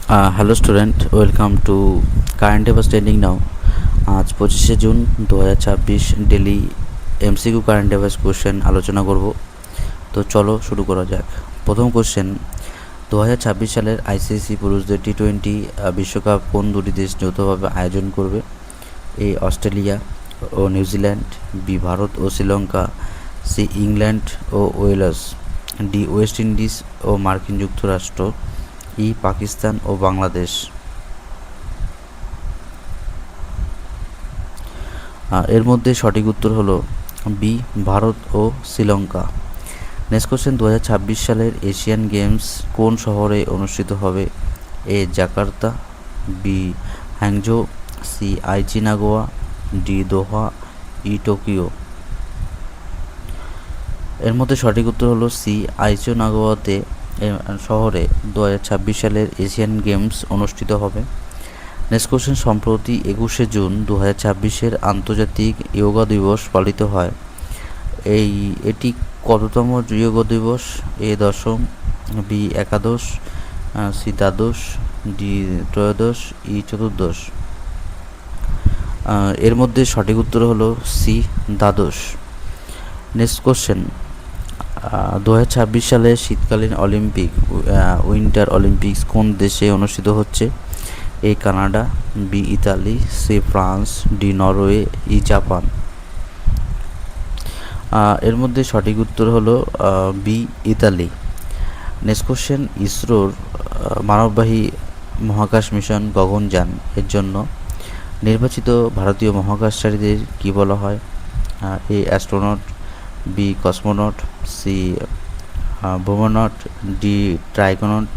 Hello student, welcome to current affairs trending now. আজ 25শে জুন 2026 daily MCQ current affairs question আলোচনা করব। তো চলো শুরু করা যাক। প্রথম কোশ্চেন, 2026 সালের আইসিসি পুরুষদের টি-20 বিশ্বকাপ কোন দুটি দেশ যৌথভাবে আয়োজন করবে? এ অস্ট্রেলিয়া ও নিউজিল্যান্ড, বি ভারত ও শ্রীলঙ্কা, সি ইংল্যান্ড ও ওয়েলস, ডি ওয়েস্ট ইন্ডিজ ও মার্কিন যুক্তরাষ্ট্র, ই পাকিস্তান ও বাংলাদেশ। এর মধ্যে সঠিক উত্তর হলো বি ভারত ও শ্রীলঙ্কা। নেক্সট কোশ্চেন, 2026 সালের এশিয়ান গেমস কোন শহরে অনুষ্ঠিত হবে? A Jakarta, B Hangzhou, C Aichi Nagoya, D Doha, E Tokyo. এর মধ্যে সঠিক উত্তর হলো সি আইচি নাগোয়াতে শহরে 2026 সালের এশিয়ান গেমস অনুষ্ঠিত হবে। নেক্সট কোশ্চেন, সম্প্রতি 21শে জুন 2026 আন্তর্জাতিক যোগা দিবস পালিত হয়। এটি কততম যোগ দিবস? এ দশম, বি একাদশ, সি দ্বাদশ, ডি ত্রয়োদশ, ই চতুর্দশ। এর মধ্যে সঠিক উত্তর হলো সি দ্বাদশ। নেক্সট কোশ্চেন, 2026 সালে শীতকালীন অলিম্পিক উইন্টার অলিম্পিক্স কোন দেশে অনুষ্ঠিত হচ্ছে? A Canada, B Italy, C France, D Norway, E Japan. এর মধ্যে সঠিক উত্তর হলো বি ইতালি। নেক্সট কোশ্চেন, ইসরোর মানববাহী মহাকাশ মিশন গগনযান এর জন্য নির্বাচিত ভারতীয় মহাকাশচারীদের কী বলা হয়? A astronaut, B cosmonaut, C vyomanaut, D taikonaut,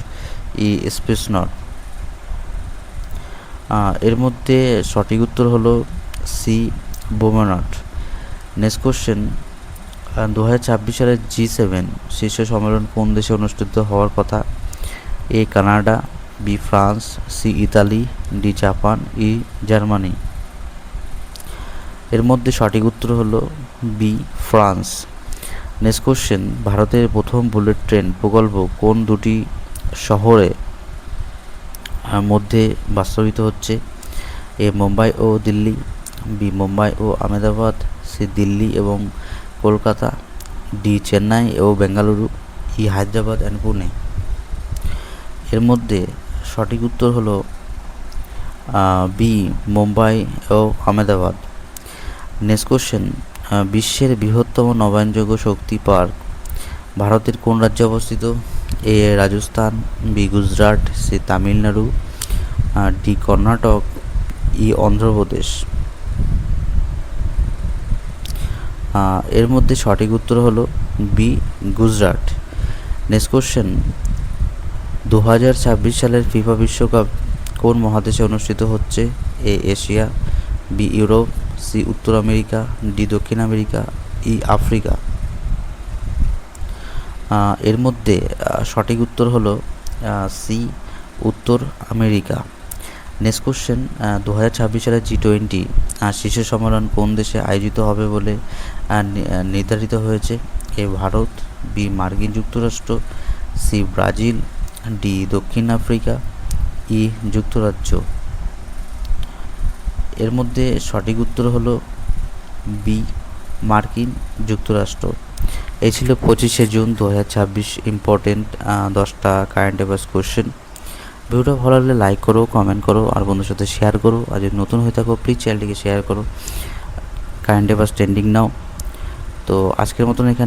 E spacenaut. এর মধ্যে সঠিক উত্তর হলো সি বোমোনট। নেক্সট কোশ্চেন, 2026 সালের G7 শীর্ষ সম্মেলন কোন দেশে অনুষ্ঠিত হওয়ার কথা? A Canada, B France, C Italy, D Japan, E Germany. এর মধ্যে সঠিক উত্তর হলো বি ফ্রান্স। নেক্সট কোশ্চেন, ভারতের প্রথম বুলেট ট্রেন প্রকল্প কোন দুটি শহরে মধ্যে বাস্তবিত হচ্ছে? এ মুম্বাই ও দিল্লি, বি মুম্বাই ও আহমেদাবাদ, সি দিল্লি এবং কলকাতা, ডি চেন্নাই ও বেঙ্গালুরু, ই হায়দ্রাবাদ অ্যান্ড পুনে। এর মধ্যে সঠিক উত্তর হলো বি মুম্বাই ও আহমেদাবাদ। নেক্সট কোশ্চেন, বিশ্বের বৃহত্তম নবায়নযোগ্য শক্তি পার্ক ভারতের কোন রাজ্যে অবস্থিত? A Rajasthan, B Gujarat, C Tamil Nadu, D Karnataka, E Andhra Pradesh. এর মধ্যে সঠিক উত্তর হলো বি গুজরাট। নেক্সট কোশ্চেন, 2026 সালের ফিফা বিশ্বকাপ কোন মহাদেশে অনুষ্ঠিত হচ্ছে? A Asia, B Europe, C উত্তর আমেরিকা, ডি দক্ষিণ আমেরিকা, ই আফ্রিকা। এর মধ্যে সঠিক উত্তর হলো সি উত্তর আমেরিকা। নেক্সট কোশ্চেন, 2026 সালের G20 শীর্ষ সম্মেলন কোন দেশে আয়োজিত হবে বলে নির্ধারিত হয়েছে? এ ভারত, বি মার্কিন যুক্তরাষ্ট্র, সি ব্রাজিল, ডি দক্ষিণ আফ্রিকা, ই যুক্তরাজ্য। এর মধ্যে সঠিক উত্তর হলো বি মার্কিন যুক্তরাষ্ট্র। এই ছিল 25শে জুন 2026 ইম্পর্টেন্ট 10টা কারেন্ট অ্যাফেয়ার্স কোশ্চেন। ভিডিওটা ভালো লাগলে লাইক করো, কমেন্ট করো আর বন্ধুর সাথে শেয়ার করো। আর যদি নতুন হয়ে থাকো প্লিজ চ্যানেলটিকে শেয়ার করো। কারেন্ট অ্যাফেয়ার্স ট্রেন্ডিং নাও। তো আজকের মতন এখানে